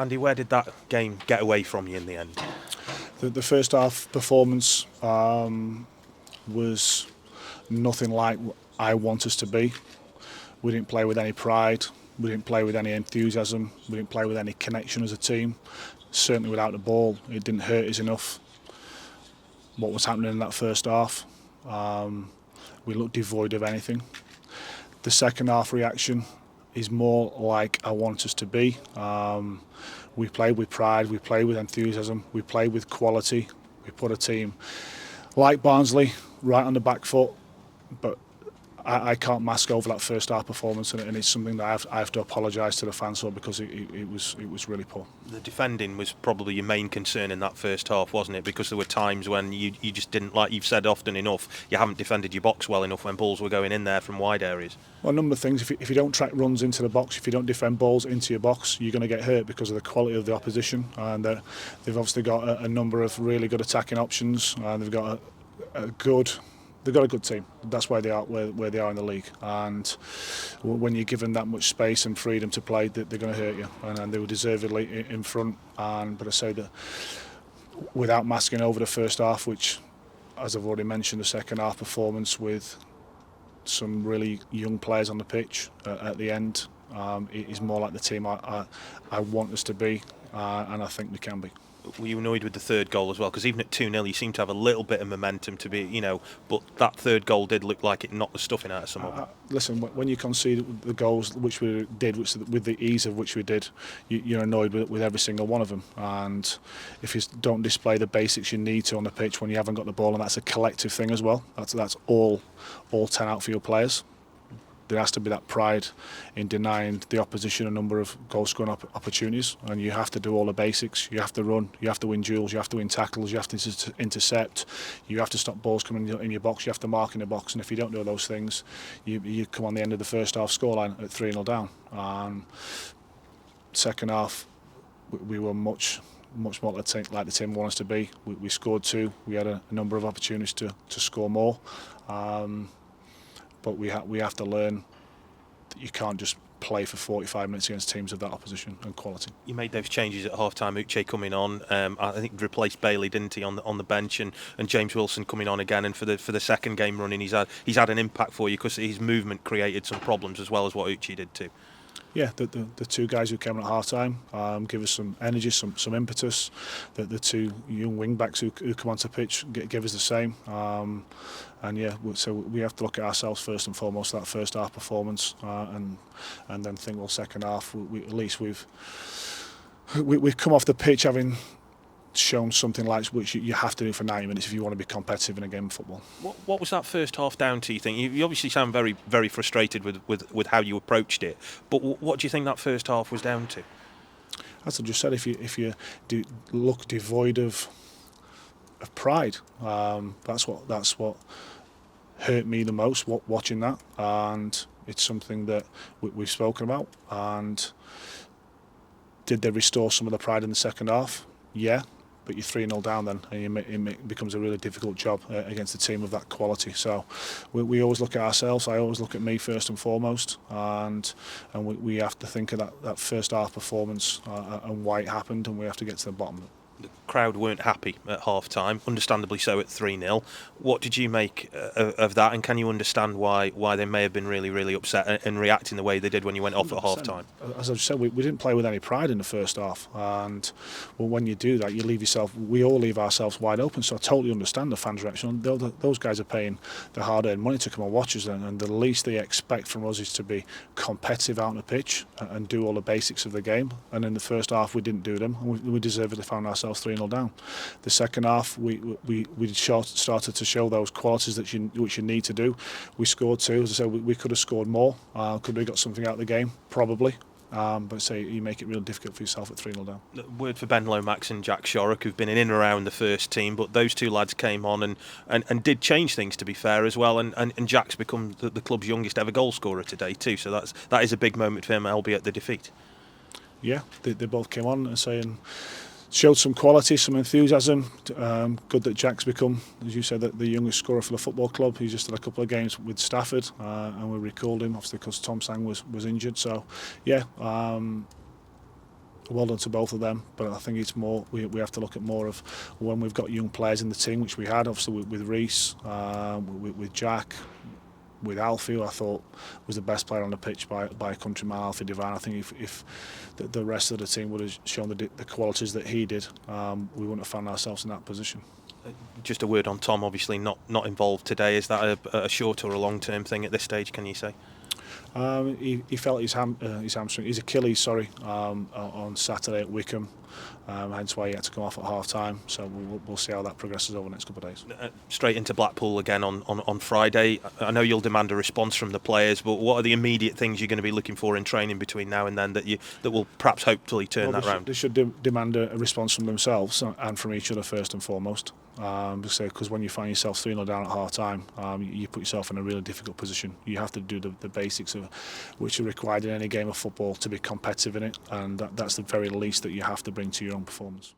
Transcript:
Andy, where did that game get away from you in the end? The first half performance was nothing like I want us to be. We didn't play with any pride, we didn't play with any enthusiasm, we didn't play with any connection as a team. Certainly without the ball, it didn't hurt us enough what was happening in that first half. We looked devoid of anything. The second half reaction is more like I want us to be. We played with pride, we played with enthusiasm, we played with quality. We put a team like Barnsley right on the back foot, but I can't mask over that first half performance, and it's something that I have to apologise to the fans for, because it was really poor. The defending was probably your main concern in that first half, wasn't it? Because there were times when you just didn't, like you've said often enough, you haven't defended your box well enough when balls were going in there from wide areas. Well, a number of things. If you don't track runs into the box, if you don't defend balls into your box, you're going to get hurt because of the quality of the opposition. And they've obviously got a number of really good attacking options, and they've got a good team. That's why they are where they are in the league. And when you're given that much space and freedom to play, they're going to hurt you. And they were deservedly in front. But I say that without masking over the first half, which, as I've already mentioned, the second half performance with some really young players on the pitch at the end, it is more like the team I want us to be, and I think we can be. Were you annoyed with the third goal as well? Because even at 2-0 you seem to have a little bit of momentum to be, but that third goal did look like it knocked the stuffing out of some of them. Listen, when you concede the goals which we did, with the ease of which we did, you're annoyed with every single one of them. And if you don't display the basics you need to on the pitch when you haven't got the ball, and that's a collective thing as well, that's all 10 outfield players. There has to be that pride in denying the opposition a number of goal-scoring opportunities, and you have to do all the basics. You have to run, you have to win duels, you have to win tackles, you have to intercept, you have to stop balls coming in your box, you have to mark in the box, and if you don't do those things, you come on the end of the first half scoreline at 3-0 down. Second half, we were much more like the team wanted us to be. We scored 2, we had a number of opportunities to score more. But we have to learn that you can't just play for 45 minutes against teams of that opposition and quality. You made those changes at half-time, Uche coming on, I think replaced Bailey, didn't he, on the bench, and James Wilson coming on again, and for the second game running he's had an impact for you because his movement created some problems as well as what Uche did too. Yeah, the two guys who came on at half-time give us some energy, some impetus. The two young wing-backs who come onto the pitch give us the same. And yeah, so we have to look at ourselves first and foremost, that first half performance, and then think, well, second half, at least we've come off the pitch having shown something like which you have to do for 90 minutes if you want to be competitive in a game of football. What was that first half down to, you think? You obviously sound very, very frustrated with how you approached it, but what do you think that first half was down to? As I just said, if you look devoid of pride, that's what hurt me the most, watching that, and it's something that we've spoken about. And did they restore some of the pride in the second half? Yeah. But you're 3-0 down then, and it becomes a really difficult job against a team of that quality. So we always look at ourselves. I always look at me first and foremost, and we have to think of that first half performance and why it happened, and we have to get to the bottom of it. The crowd weren't happy at half-time, understandably so at 3-0. What did you make of that, and can you understand why they may have been really, really upset and reacting the way they did when you went off at half-time? As I've said, we didn't play with any pride in the first half, and when you do that, we all leave ourselves wide open, so I totally understand the fans' reaction. Those guys are paying their hard-earned money to come and watch us, and the least they expect from us is to be competitive out on the pitch and do all the basics of the game, and in the first half we didn't do them, and we deservedly found ourselves 3-0 down. The second half, we started to show those qualities which you need to do. We scored 2. As I said, we could have scored more. Could we have got something out of the game? Probably. But say you make it real difficult for yourself at 3-0 down. Word for Ben Lomax and Jack Shorrock, who've been in and around the first team, but those two lads came on and did change things, to be fair, as well. And Jack's become the club's youngest ever goal scorer today too. So that is a big moment for him, albeit the defeat. Yeah, they both came on and saying. Showed some quality, some enthusiasm. Good that Jack's become, as you said, the youngest scorer for the football club. He's just had a couple of games with Stafford, and we recalled him obviously because Tom Sang was injured. So, yeah, Well done to both of them, but I think it's more we have to look at more of when we've got young players in the team, which we had obviously with Reece, with Jack, with Alfie, who I thought was the best player on the pitch by a country mile, Alfie Devine. I think if the rest of the team would have shown the qualities that he did, we wouldn't have found ourselves in that position. Just a word on Tom, obviously not involved today. Is that a short or a long term thing at this stage, can you say? He felt his hamstring, his Achilles, on Saturday at Wickham. Hence why he had to come off at half time. So we'll see how that progresses over the next couple of days. Straight into Blackpool again on Friday. I know you'll demand a response from the players, but what are the immediate things you're going to be looking for in training between now and then that will perhaps hopefully turn that round? They should demand a response from themselves and from each other first and foremost. Because when you find yourself 3-0 down at half time, you put yourself in a really difficult position. You have to do the basics of which are required in any game of football to be competitive in it, and that's the very least that you have to bring to your own performance.